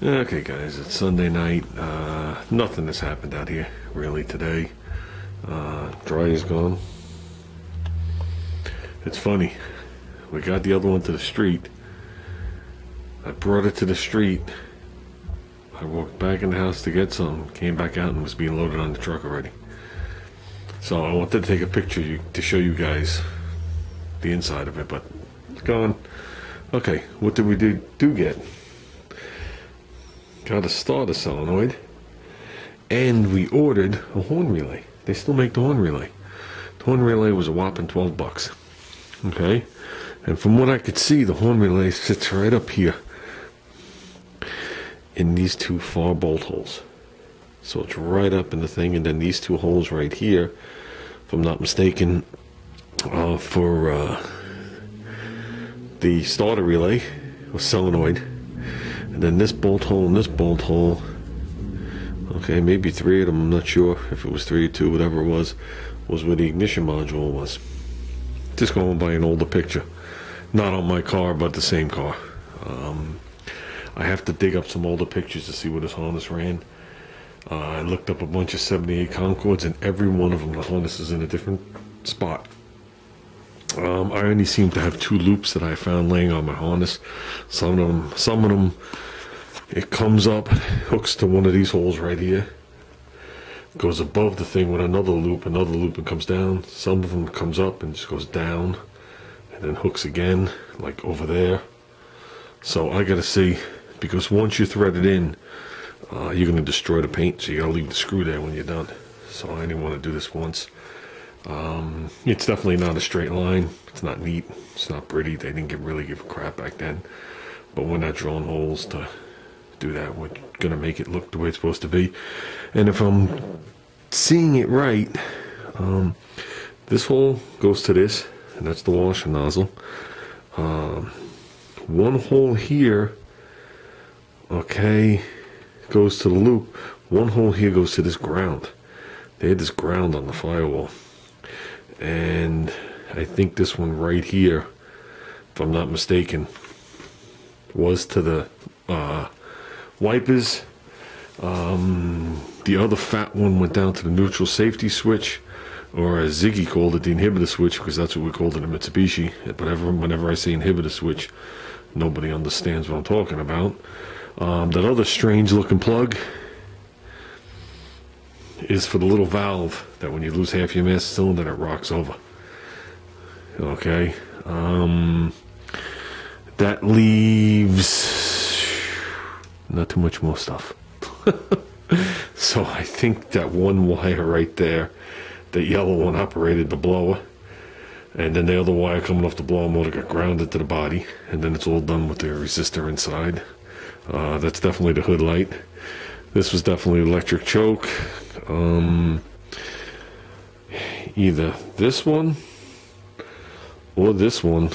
Okay guys, it's Sunday night. Nothing has happened out here really today. Dry is gone. It's funny, we got the other one to the street. I brought it to the street. I walked back in the house to get some, came back out and it was being loaded on the truck already. So I wanted to take a picture to show you guys the inside of it, but it's gone. Okay, what did we do get? Got a starter solenoid, and we ordered a horn relay. They still make the horn relay. The horn relay was a whopping 12 bucks. Okay, and from what I could see, the horn relay sits right up here in these two far bolt holes. So it's right up in the thing, and then these two holes right here, if I'm not mistaken, for the starter relay or solenoid. And then this bolt hole and this bolt hole, okay, maybe three of them, I'm not sure if it was three or two, whatever it was where the ignition module was. Just going by an older picture. Not on my car, but the same car. I have to dig up some older pictures to see where this harness ran. I looked up a bunch of 78 Concords, and every one of them, the harness is in a different spot. I only seem to have two loops that I found laying on my harness. Some of them, it comes up, hooks to one of these holes right here, goes above the thing with another loop, and comes down. Some of them comes up and just goes down, and then hooks again, like over there. So I gotta see, because once you thread it in, you're gonna destroy the paint, so you gotta leave the screw there when you're done. So I only want to do this once. It's definitely not a straight line. It's not neat. It's not pretty. They didn't really give a crap back then. But we're not drawing holes to do that. We're gonna make it look the way it's supposed to be. And if I'm seeing it right, this hole goes to this, and that's the washer nozzle. One hole here, okay, goes to the loop. One hole here goes to this ground. They had this ground on the firewall. And I think this one right here, if I'm not mistaken, was to the wipers. The other fat one went down to the neutral safety switch, or as Ziggy called it, the inhibitor switch, because that's what we called it in Mitsubishi. But whenever I say inhibitor switch, nobody understands what I'm talking about. That other strange looking plug is for the little valve that when you lose half your master cylinder, it rocks over. Okay, that leaves not too much more stuff. So I think that one wire right there, the yellow one, operated the blower, and then the other wire coming off the blower motor got grounded to the body, and then it's all done with the resistor inside. That's definitely the hood light. This was definitely electric choke. Either this one or this one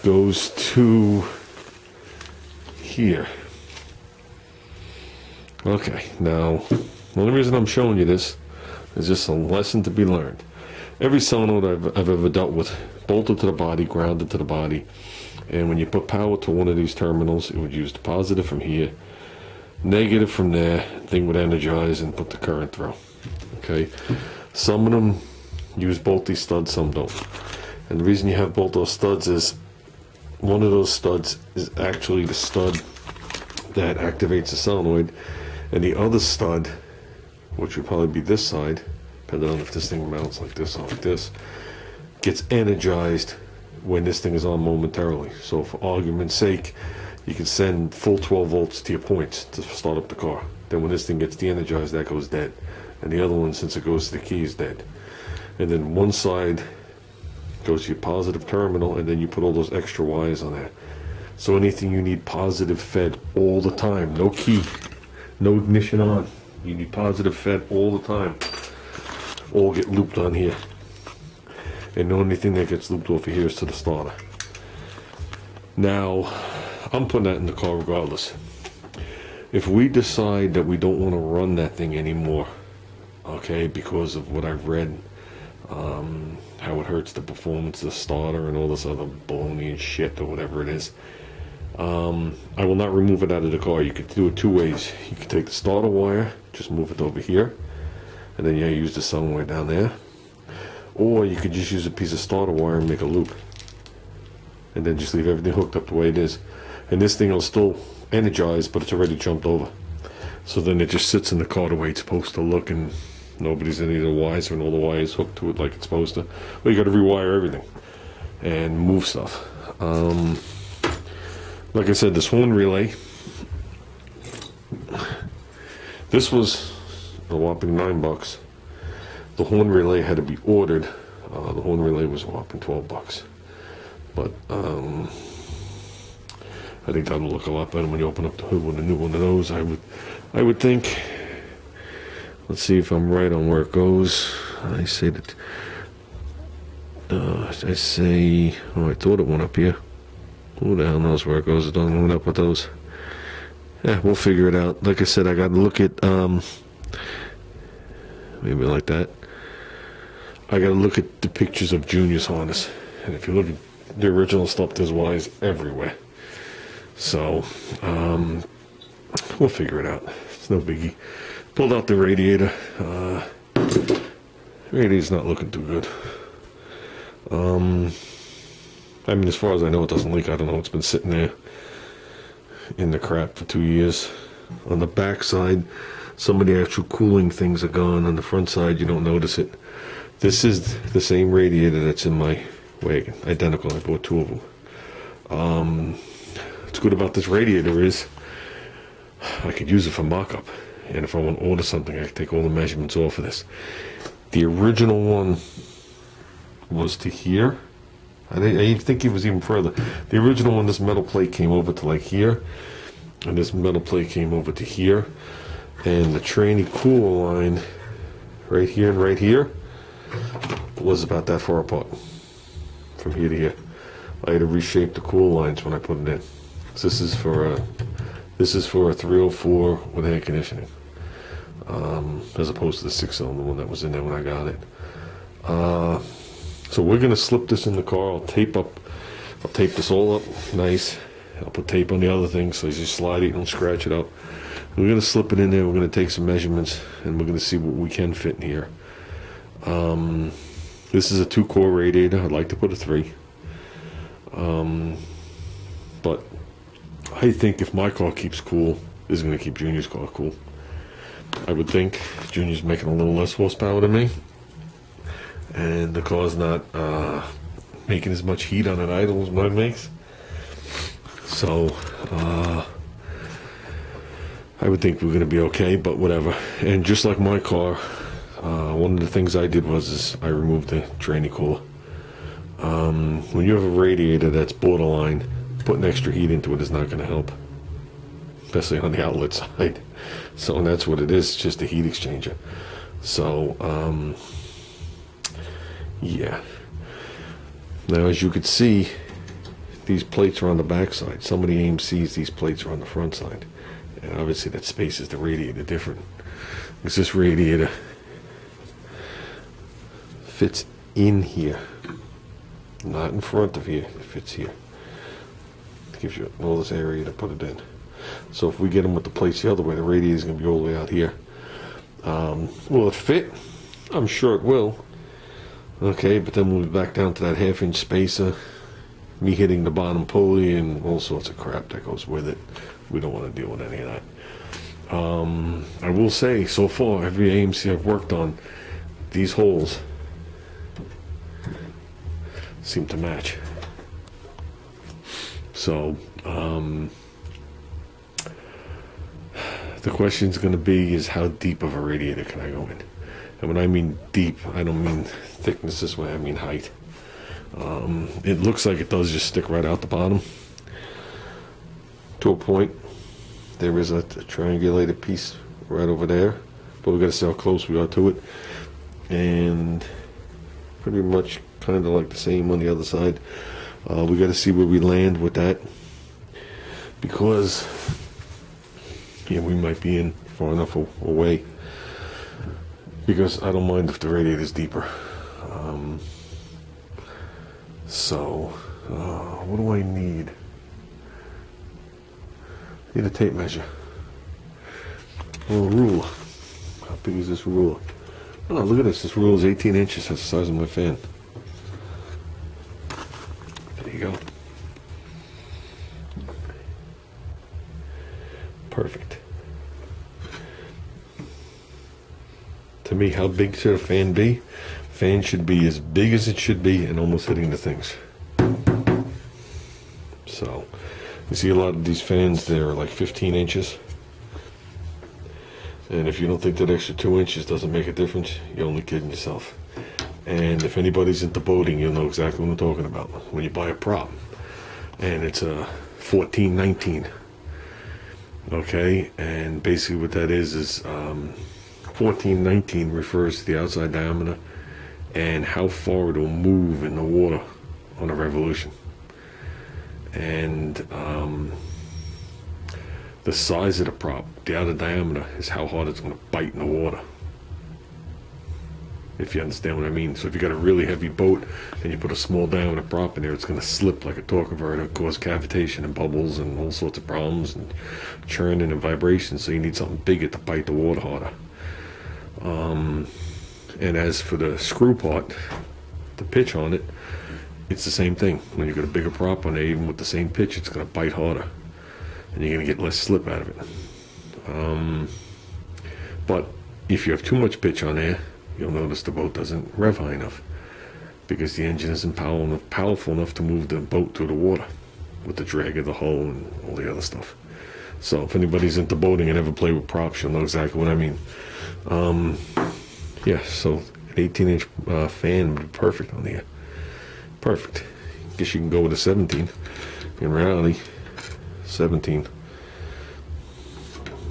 goes to here. Okay, now the only reason I'm showing you this is just a lesson to be learned. Every solenoid I've ever dealt with, bolted to the body, grounded to the body, and when you put power to one of these terminals, it would use the positive from here, negative from there, thing would energize and put the current through. Okay, some of them use both these studs, some don't. And the reason you have both those studs is one of those studs is actually the stud that activates the solenoid, and the other stud, which would probably be this side, depending on if this thing mounts like this or like this, gets energized when this thing is on momentarily. So for argument's sake, you can send full 12 volts to your points to start up the car. Then when this thing gets de-energized, that goes dead. And the other one, since it goes to the key, is dead. And then one side goes to your positive terminal, and then you put all those extra wires on there. So anything you need positive fed all the time, no key, no ignition on, you need positive fed all the time, all get looped on here. And the only thing that gets looped over here is to the starter. Now, I'm putting that in the car regardless. If we decide that we don't want to run that thing anymore, okay, because of what I've read, how it hurts the performance of the starter and all this other baloney and shit or whatever it is, I will not remove it out of the car. You could do it two ways. You could take the starter wire, just move it over here, and then you use the sun wire down there. Or you could just use a piece of starter wire and make a loop. And then just leave everything hooked up the way it is. And this thing will still energize, but it's already jumped over. So then it just sits in the car the way it's supposed to look, and nobody's any of the wires and all the wires hooked to it like it's supposed to. Well, you got to rewire everything and move stuff. Like I said, this horn relay, this was a whopping $9. The horn relay had to be ordered. The horn relay was a whopping $12. But I think that'll look a lot better when you open up the hood with a new one of those. I would think. Let's see if I'm right on where it goes. I say that. Oh, I thought it went up here. Who the hell knows where it goes? It doesn't line up with those. Yeah, we'll figure it out. Like I said, I got to look at, maybe like that. I got to look at the pictures of Junior's harness. And if you look at the original stuff, there's wires everywhere. So, we'll figure it out. It's no biggie. Pulled out the radiator. Radiator's not looking too good. I mean, as far as I know, it doesn't leak. I don't know. It's been sitting there in the crap for 2 years. On the back side, some of the actual cooling things are gone. On the front side, you don't notice it. This is the same radiator that's in my wagon. Identical. I bought two of them. What's good about this radiator is I could use it for mock-up. And if I want to order something, I can take all the measurements off of this. The original one was to here. I think it was even further. The original one, this metal plate came over to like here, and this metal plate came over to here, and the tranny cool line right here and right here was about that far apart from here to here. I had to reshape the cool lines when I put it in. So this is for a 304 with air conditioning, as opposed to the 6-cylinder one that was in there when I got it. So we're gonna slip this in the car. I'll tape this all up nice. I'll put tape on the other thing so as you slide it, you don't scratch it up. We're gonna slip it in there. We're gonna take some measurements, and we're gonna see what we can fit in here. This is a 2-core radiator. I'd like to put a 3. But I think if my car keeps cool, this is gonna keep Junior's car cool. I would think Junior's making a little less horsepower than me, and the car's not making as much heat on an idle as mine makes. So I would think we're going to be okay, but whatever. And just like my car, one of the things I did was I removed the tranny cooler. When you have a radiator that's borderline, putting extra heat into it is not going to help, especially on the outlet side. So that's what it is, just a heat exchanger. So yeah. Now, as you can see, these plates are on the back side. Some of the AMCs, these plates are on the front side. And obviously that spaces the radiator different. Because this radiator fits in here, not in front of here. It fits here. It gives you all this area to put it in. So if we get them with the plates the other way, the radiator is going to be all the way out here. Will it fit? I'm sure it will. Okay, but then we'll be back down to that 1/2-inch spacer, me hitting the bottom pulley, and all sorts of crap that goes with it. We don't want to deal with any of that. I will say, so far, every AMC I've worked on, these holes seem to match. So, the question's going to be is how deep of a radiator can I go in? And when I mean deep, I don't mean thickness this way, I mean height. It looks like it does just stick right out the bottom to a point. There is a triangulated piece right over there, but we got to see how close we are to it. And pretty much kind of like the same on the other side. We got to see where we land with that, because yeah, we might be in far enough away. Because I don't mind if the radiator is deeper. So, what do I need? Need a tape measure. Or a ruler. How big is this ruler? Oh, look at this. This ruler is 18 inches. That's the size of my fan. There you go. Perfect. To me, how big should a fan be? Fan should be as big as it should be and almost hitting the things. So, you see a lot of these fans, they're like 15 inches. And if you don't think that extra 2 inches doesn't make a difference, you're only kidding yourself. And if anybody's into boating, you'll know exactly what I'm talking about. When you buy a prop, and it's a 1419. Okay, and basically what that is 1419 refers to the outside diameter and how far it'll move in the water on a revolution. And the size of the prop, the outer diameter, is how hard it's going to bite in the water. If you understand what I mean. So if you got a really heavy boat and you put a small diameter prop in there, it's going to slip like a torque converter, cause cavitation and bubbles and all sorts of problems and churning and vibration. So you need something bigger to bite the water harder. And as for the screw part, the pitch on it, it's the same thing. When you got a bigger prop on it, even with the same pitch, it's going to bite harder, and you're going to get less slip out of it. But if you have too much pitch on there, you'll notice the boat doesn't rev high enough because the engine isn't powerful enough to move the boat through the water with the drag of the hull and all the other stuff. So if anybody's into boating and ever play with props, you'll know exactly what I mean. Yeah, so an 18-inch fan would be perfect on here. Perfect. Guess you can go with a 17. In reality, 17.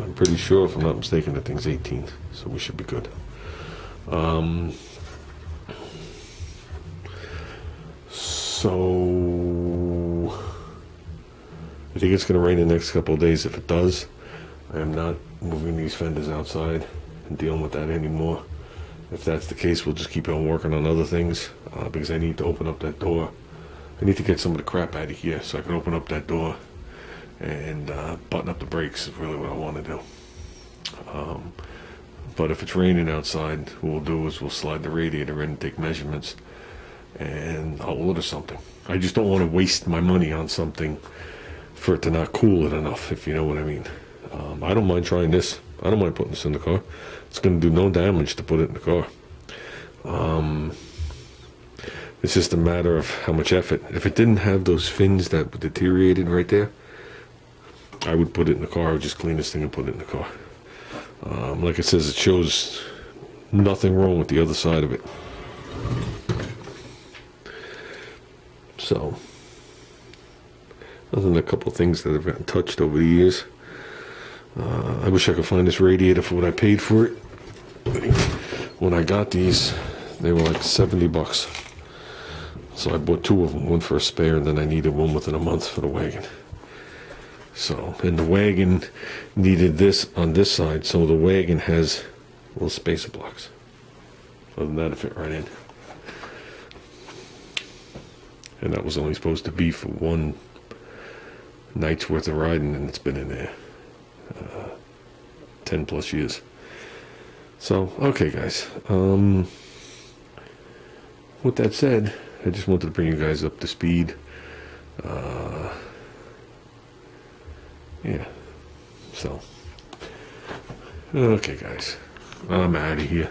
I'm pretty sure, if I'm not mistaken, that thing's 18, so we should be good. So I think it's going to rain the next couple of days. If it does, I am not moving these fenders outside and dealing with that anymore. If that's the case, we'll just keep on working on other things, because I need to open up that door. I need to get some of the crap out of here so I can open up that door and button up the brakes is really what I want to do. But if it's raining outside, what we'll do is we'll slide the radiator in and take measurements, and I'll order something. I just don't want to waste my money on something for it to not cool it enough, if you know what I mean. I don't mind trying this. I don't mind putting this in the car. It's going to do no damage to put it in the car. It's just a matter of how much effort. If it didn't have those fins that deteriorated right there, I would put it in the car. I would just clean this thing and put it in the car. Like it says, it shows nothing wrong with the other side of it. So, other than a couple of things that have gotten touched over the years, I wish I could find this radiator for what I paid for it. When I got these, they were like 70 bucks. So I bought two of them, one for a spare, and then I needed one within a month for the wagon. So, and the wagon needed this on this side, so the wagon has little spacer blocks. Other than that, it fit right in. And that was only supposed to be for one night's worth of riding, and it's been in there 10 plus years. So, okay guys, with that said, I just wanted to bring you guys up to speed. Yeah, so, okay guys, I'm out of here.